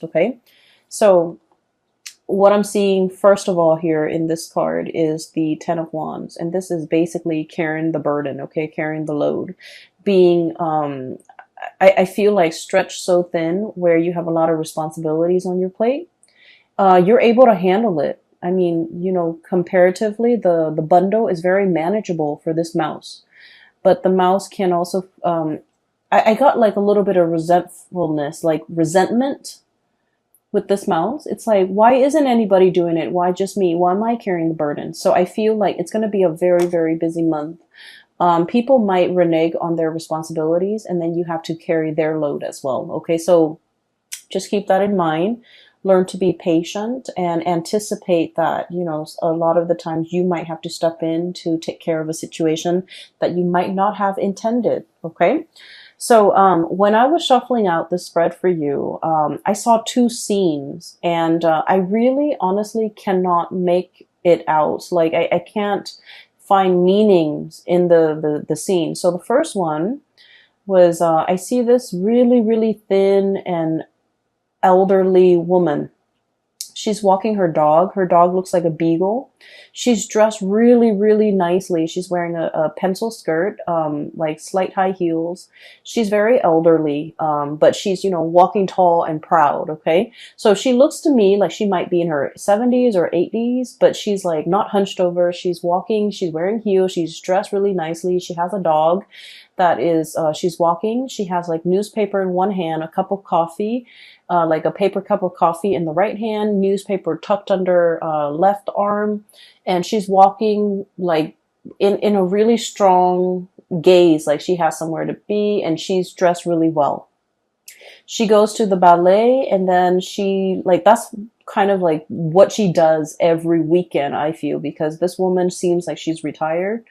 past, okay? So what I'm seeing first of all here in this card is the Ten of Wands, and this is basically carrying the burden, okay, carrying the load, being I feel like stretched so thin where you have a lot of responsibilities on your plate. You're able to handle it. I mean, you know, comparatively, the bundle is very manageable for this mouse, but the mouse can also I got like a little bit of resentfulness, like resentment with this mouse. It's like, why isn't anybody doing it? Why just me? Why am I carrying the burden? So I feel like it's going to be a very, very busy month. People might renege on their responsibilities, and then you have to carry their load as well. Okay, so just keep that in mind. Learn to be patient and anticipate that, you know, a lot of the times you might have to step in to take care of a situation that you might not have intended. Okay. So when I was shuffling out the spread for you, I saw two scenes, and I really honestly cannot make it out. Like I can't find meanings in the scene. So the first one was I see this really, really thin and elderly woman. She's walking her dog. Her dog looks like a beagle. She's dressed really, really nicely. She's wearing a pencil skirt, like slight high heels. She's very elderly, but she's, you know, walking tall and proud, okay? So she looks to me like she might be in her 70s or 80s, but she's like not hunched over. She's walking, she's wearing heels, she's dressed really nicely. She has a dog that is, she's walking. She has like newspaper in one hand, a cup of coffee, like a paper cup of coffee in the right hand, newspaper tucked under left arm, and she's walking like in a really strong gaze, like she has somewhere to be, and she's dressed really well. She goes to the ballet, and then she, like, that's kind of like what she does every weekend, I feel, because this woman seems like she's retired.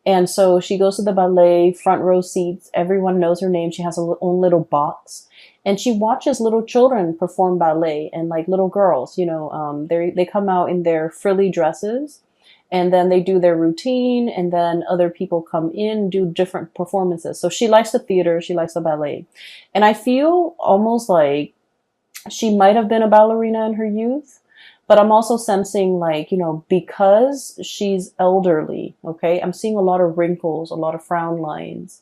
And so she goes to the ballet, front row seats. Everyone knows her name. She has her own little box. And she watches little children perform ballet, and like little girls, you know, they come out in their frilly dresses, and then they do their routine, and then other people come in, do different performances. So she likes the theater. She likes the ballet. And I feel almost like she might have been a ballerina in her youth. But I'm also sensing, like, you know, because she's elderly, okay, I'm seeing a lot of wrinkles, a lot of frown lines,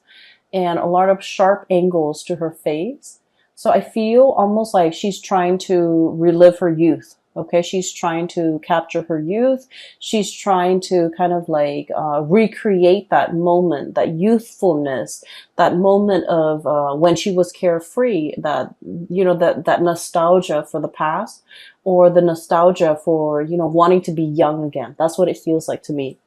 and a lot of sharp angles to her face. So I feel almost like she's trying to relive her youth. Okay, she's trying to capture her youth. She's trying to kind of like recreate that moment, that youthfulness, that moment of when she was carefree, that, you know, that nostalgia for the past, or the nostalgia for, you know, wanting to be young again. That's what it feels like to me.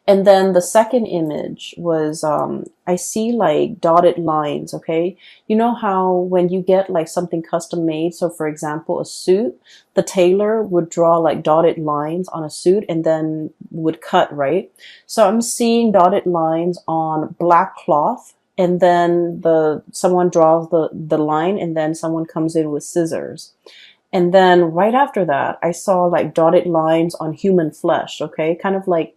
And then the second image was, I see like dotted lines, okay? You know how when you get like something custom made, so for example, a suit, the tailor would draw like dotted lines on a suit and then would cut, right? So I'm seeing dotted lines on black cloth, and then someone draws the line, and then someone comes in with scissors. And then right after that, I saw like dotted lines on human flesh, okay? Kind of like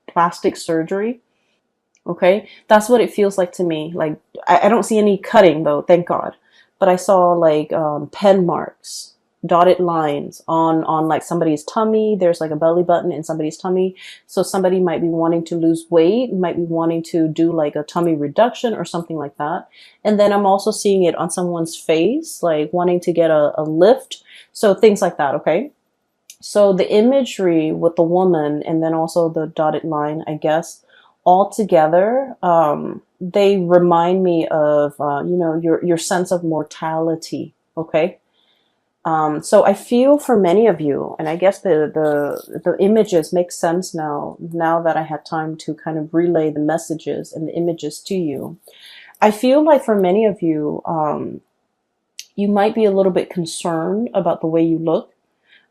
plastic surgery, okay? That's what it feels like to me. Like, I don't see any cutting though, thank God. But I saw like pen marks, dotted lines on like somebody's tummy. There's like a belly button in somebody's tummy. So somebody might be wanting to lose weight, might be wanting to do like a tummy reduction or something like that. And then I'm also seeing it on someone's face, like wanting to get a lift. So things like that, okay? So the imagery with the woman, and then also the dotted line, I guess, all together, they remind me of, you know, your sense of mortality, okay? So I feel for many of you, and I guess the images make sense now that I had time to kind of relay the messages and the images to you. I feel like for many of you, you might be a little bit concerned about the way you look.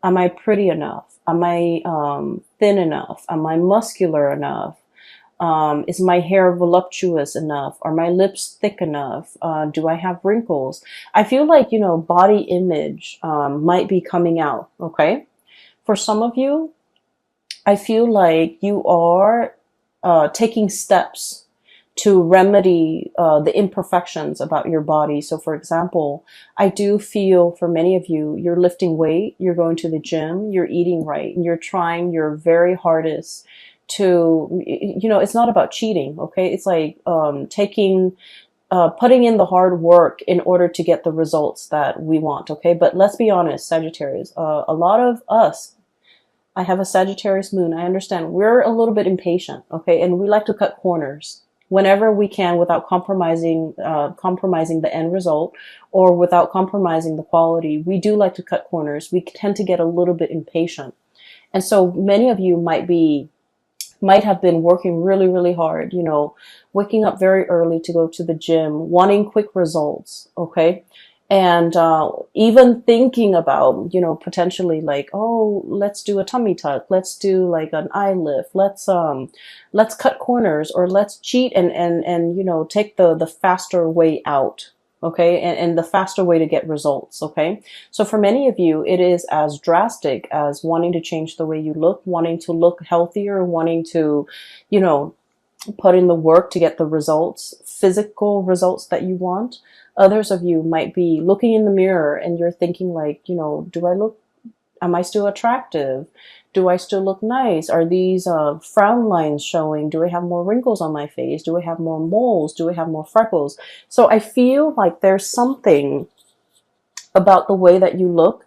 Am I pretty enough? Am I thin enough? Am I muscular enough? Is my hair voluptuous enough? Are my lips thick enough? Do I have wrinkles? I feel like, you know, body image might be coming out, okay? For some of you, I feel like you are taking steps to remedy the imperfections about your body. So for example, I do feel for many of you, you're lifting weight, you're going to the gym, you're eating right, and you're trying your very hardest to, you know, it's not about cheating, okay? It's like putting in the hard work in order to get the results that we want, okay? But let's be honest, Sagittarius, a lot of us, I have a Sagittarius moon. I understand we're a little bit impatient, okay? And we like to cut corners whenever we can without compromising the end result or without compromising the quality. We do like to cut corners. We tend to get a little bit impatient. And so many of you might have been working really, really hard, you know, waking up very early to go to the gym, wanting quick results, okay? And even thinking about, you know, potentially like, oh, let's do a tummy tuck, let's do like an eye lift, let's cut corners, or let's cheat and you know, take the faster way out, okay, and the faster way to get results, okay? So for many of you, it is as drastic as wanting to change the way you look, wanting to look healthier, wanting to, you know, put in the work to get the results, physical results that you want. Others of you might be looking in the mirror and you're thinking like, you know, am I still attractive? Do I still look nice? Are these frown lines showing? Do I have more wrinkles on my face? Do I have more moles? Do I have more freckles? So I feel like there's something about the way that you look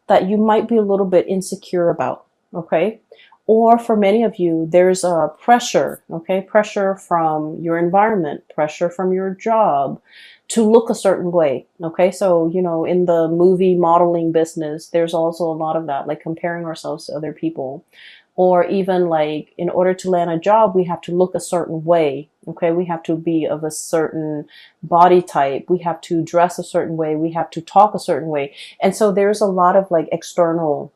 that you might be a little bit insecure about, okay? Or for many of you, there's a pressure, okay? Pressure from your environment, pressure from your job to look a certain way, okay? So, you know, in the movie modeling business, there's also a lot of that, like comparing ourselves to other people. Or even like, in order to land a job, we have to look a certain way, okay? We have to be of a certain body type. We have to dress a certain way. We have to talk a certain way. And so there's a lot of like external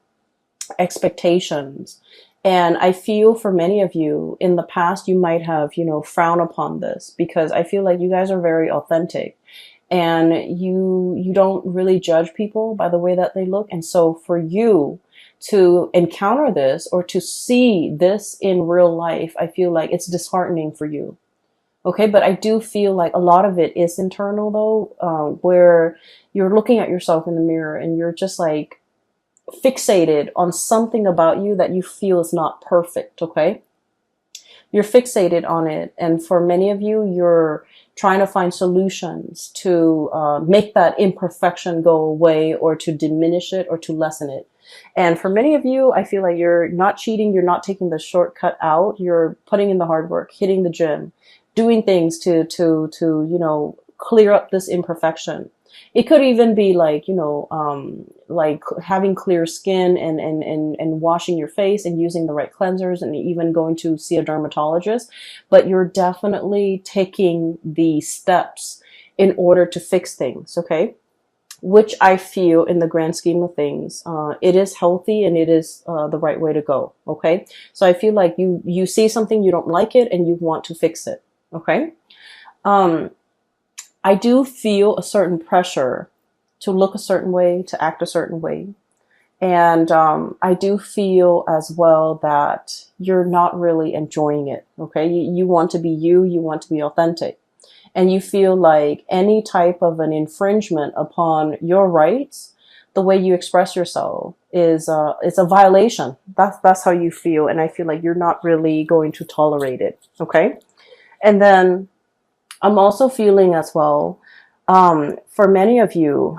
expectations. And I feel for many of you in the past, you might have, you know, frowned upon this because I feel like you guys are very authentic and you don't really judge people by the way that they look. And so for you to encounter this or to see this in real life, I feel like it's disheartening for you. Okay. But I do feel like a lot of it is internal though, where you're looking at yourself in the mirror and you're just like, fixated on something about you that you feel is not perfect, okay? You're fixated on it. And for many of you, you're trying to find solutions to make that imperfection go away or to diminish it or to lessen it. And for many of you, I feel like you're not cheating. You're not taking the shortcut out. You're putting in the hard work, hitting the gym, doing things to you know, clear up this imperfection. It could even be like, you know, like having clear skin and washing your face and using the right cleansers and even going to see a dermatologist. But you're definitely taking the steps in order to fix things, okay? Which I feel in the grand scheme of things, it is healthy and it is the right way to go, okay? So I feel like you see something, you don't like it, and you want to fix it, okay? I do feel a certain pressure to look a certain way, to act a certain way. And I do feel as well that you're not really enjoying it, okay? You want to be you want to be authentic. And you feel like any type of an infringement upon your rights, the way you express yourself is it's a violation. That's how you feel. And I feel like you're not really going to tolerate it, okay? And then I'm also feeling as well, for many of you,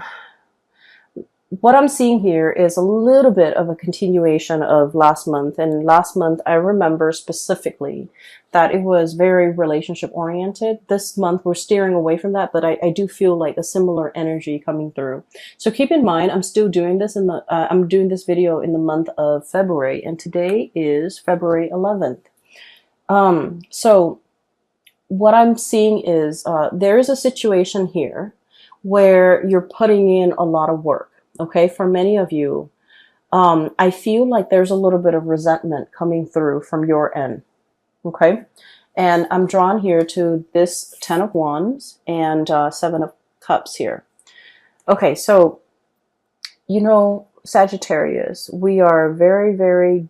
what I'm seeing here is a little bit of a continuation of last month. And last month, I remember specifically that it was very relationship oriented. This month, we're steering away from that, but I do feel like a similar energy coming through. So keep in mind, I'm still doing this I'm doing this video in the month of February, and today is February 11th. So what I'm seeing is there is a situation here where you're putting in a lot of work. Okay, for many of you, I feel like there's a little bit of resentment coming through from your end. Okay, and I'm drawn here to this 10 of Wands and 7 of Cups here. Okay, so, you know, Sagittarius, we are very, very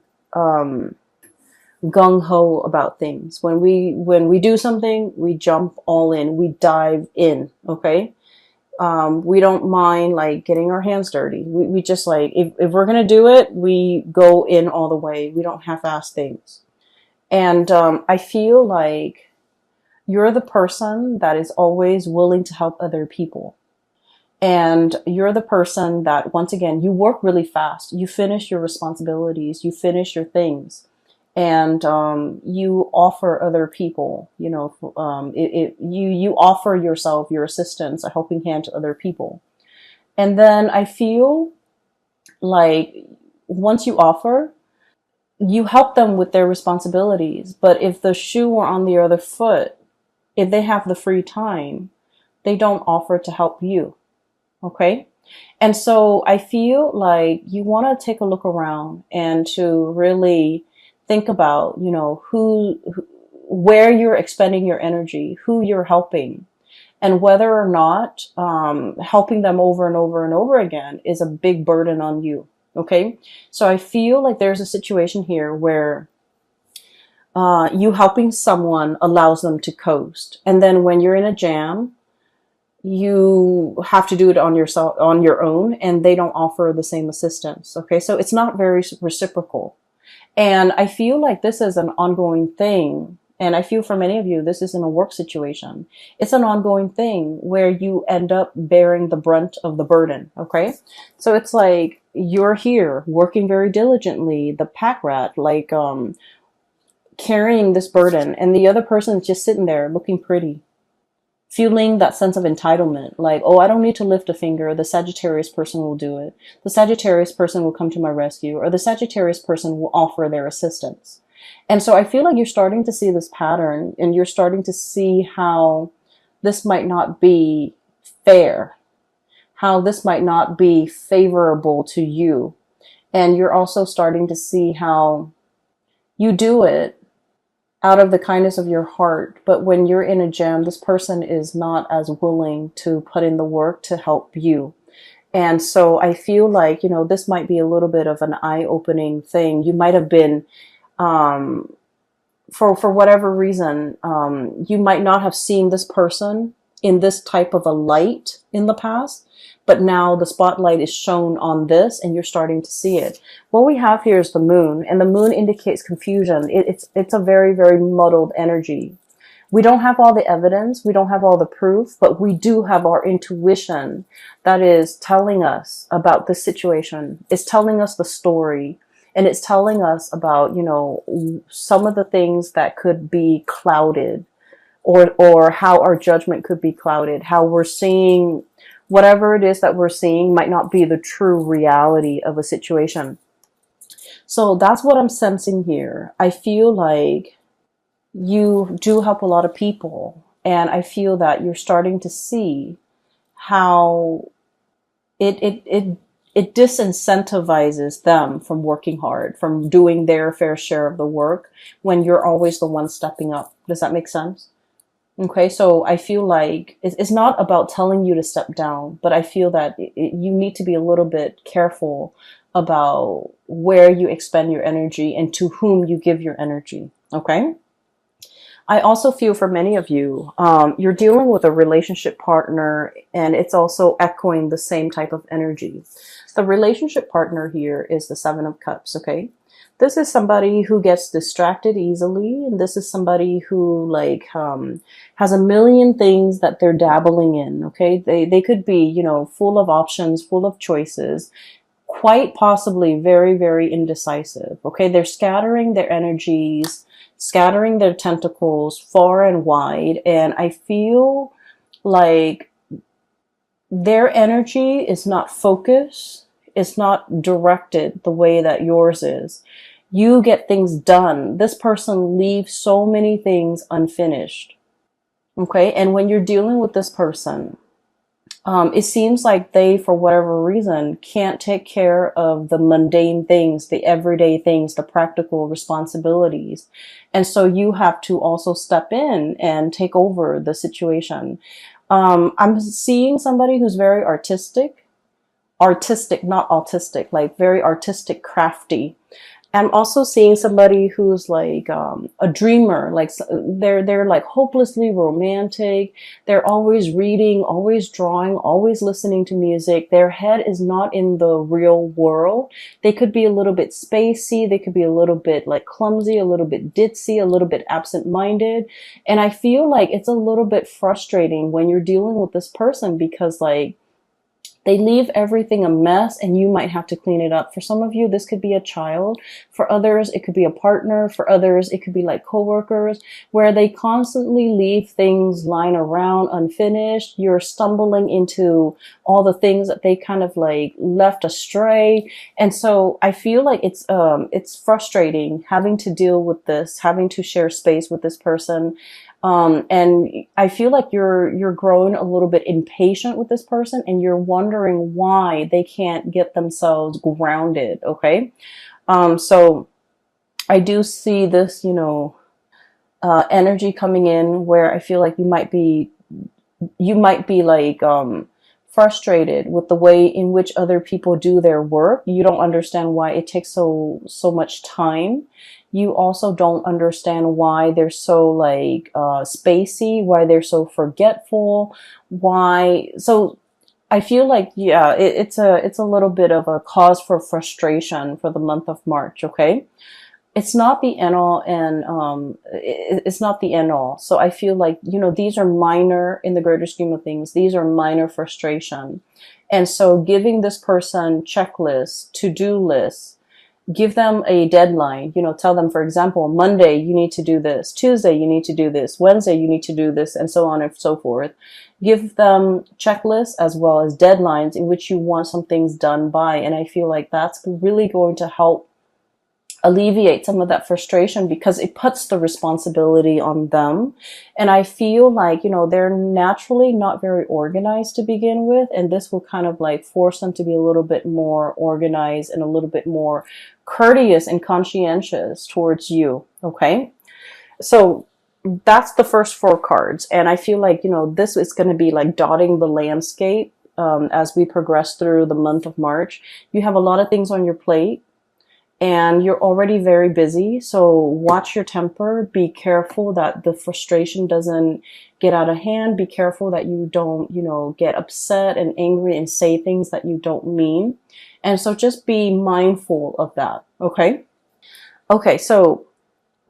gung-ho about things. When we do something, we jump all in, we dive in, okay? We don't mind like getting our hands dirty. We just like, if we're gonna do it, we go in all the way. We don't half-ass things. And I feel like you're the person that is always willing to help other people. And you're the person that, once again, you work really fast. You finish your responsibilities, you finish your things, and you offer other people, you offer yourself, your assistance, a helping hand to other people. And then I feel like once you offer, you help them with their responsibilities. But if the shoe were on the other foot, if they have the free time, they don't offer to help you. Okay. And so I feel like you want to take a look around and to really think about, where you're expending your energy, who you're helping, and whether or not helping them over and over and over again is a big burden on you. Okay. So I feel like there's a situation here where you helping someone allows them to coast. And then when you're in a jam, you have to do it on yourself, on your own, and they don't offer the same assistance. Okay. So it's not very reciprocal. And I feel like this is an ongoing thing. And I feel for many of you, this isn't a work situation. It's an ongoing thing where you end up bearing the brunt of the burden. Okay. So it's like you're here working very diligently, the pack rat, like, carrying this burden, and the other person is just sitting there looking pretty, feeling that sense of entitlement, like, oh, I don't need to lift a finger. The Sagittarius person will do it. The Sagittarius person will come to my rescue, or the Sagittarius person will offer their assistance. And so I feel like you're starting to see this pattern, and you're starting to see how this might not be fair, how this might not be favorable to you. And you're also starting to see how you do it out of the kindness of your heart. But when you're in a jam, this person is not as willing to put in the work to help you. And so I feel like, this might be a little bit of an eye-opening thing. You might have been, for whatever reason, you might not have seen this person in this type of a light in the past, but now the spotlight is shown on this and you're starting to see it. What we have here is the moon, and the moon indicates confusion. It's a very, very muddled energy. We don't have all the evidence. We don't have all the proof, but we do have our intuition that is telling us about this situation. It's telling us the story, and it's telling us about, some of the things that could be clouded, or how our judgment could be clouded, how we're seeing whatever it is that we're seeing might not be the true reality of a situation. So that's what I'm sensing here. I feel like you do help a lot of people, and I feel that you're starting to see how it disincentivizes them from working hard, from doing their fair share of the work, when you're always the one stepping up. Does that make sense? Okay, so I feel like it's not about telling you to step down, but I feel that you need to be a little bit careful about where you expend your energy and to whom you give your energy. Okay. I also feel for many of you, you're dealing with a relationship partner, and it's also echoing the same type of energy. The relationship partner here is the Seven of Cups. Okay. This is somebody who gets distracted easily, and this is somebody who has a million things that they're dabbling in. Okay, they could be, full of options, full of choices, quite possibly very, very indecisive. Okay, they're scattering their energies, scattering their tentacles far and wide, and I feel like their energy is not focused. It's not directed the way that yours is. You get things done. This person leaves so many things unfinished. Okay. And when you're dealing with this person, it seems like they, for whatever reason, can't take care of the mundane things, the everyday things, the practical responsibilities. And so you have to also step in and take over the situation. I'm seeing somebody who's very artistic, not autistic, like very artistic, crafty. I'm also seeing somebody who's like a dreamer, like they're like hopelessly romantic. They're always reading, always drawing, always listening to music. Their head is not in the real world. They could be a little bit spacey. They could be a little bit like clumsy, a little bit ditzy, a little bit absent-minded. And I feel like it's a little bit frustrating when you're dealing with this person because like they leave everything a mess and you might have to clean it up. For some of you, this could be a child. For others, it could be a partner. For others, it could be like coworkers where they constantly leave things lying around unfinished. You're stumbling into all the things that they kind of like left astray. And so I feel like it's frustrating having to deal with this, having to share space with this person. And I feel like you're growing a little bit impatient with this person and you're wondering why they can't get themselves grounded. Okay. So I do see this, energy coming in where I feel like you might be like, frustrated with the way in which other people do their work. You don't understand why it takes so much time. You also don't understand why they're so like spacey, why they're so forgetful, why. So I feel like yeah, it's a little bit of a cause for frustration for the month of March. Okay, it's not the end all, and it's not the end all. So I feel like these are minor in the greater scheme of things. These are minor frustration, and so giving this person checklists, to-do lists, give them a deadline. Tell them, for example, Monday you need to do this, Tuesday you need to do this, Wednesday you need to do this, and so on and so forth. Give them checklists as well as deadlines in which you want some things done by, and I feel like that's really going to help alleviate some of that frustration because it puts the responsibility on them. And I feel like, they're naturally not very organized to begin with. And this will kind of like force them to be a little bit more organized and a little bit more courteous and conscientious towards you. Okay. So that's the first four cards. And I feel like, this is going to be like dotting the landscape. As we progress through the month of March, you have a lot of things on your plate. And you're already very busy, so watch your temper. Be careful that the frustration doesn't get out of hand. Be careful that you don't, get upset and angry and say things that you don't mean. And so just be mindful of that, okay? Okay, so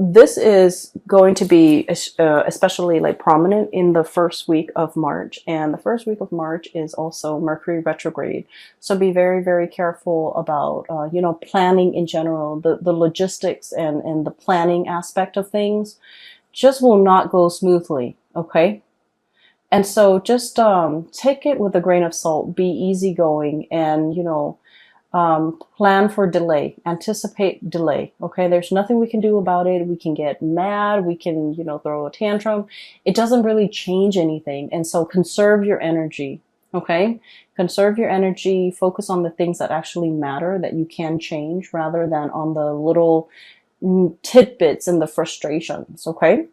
this is going to be especially like prominent in the first week of March, and the first week of March is also Mercury retrograde. So be very, very careful about planning in general. The logistics and the planning aspect of things just will not go smoothly. Okay, and so just take it with a grain of salt. Be easygoing, and plan for delay, anticipate delay. Okay, there's nothing we can do about it. We can get mad, we can throw a tantrum. It doesn't really change anything, and so conserve your energy. Okay, conserve your energy, focus on the things that actually matter, that you can change, rather than on the little tidbits and the frustrations. Okay,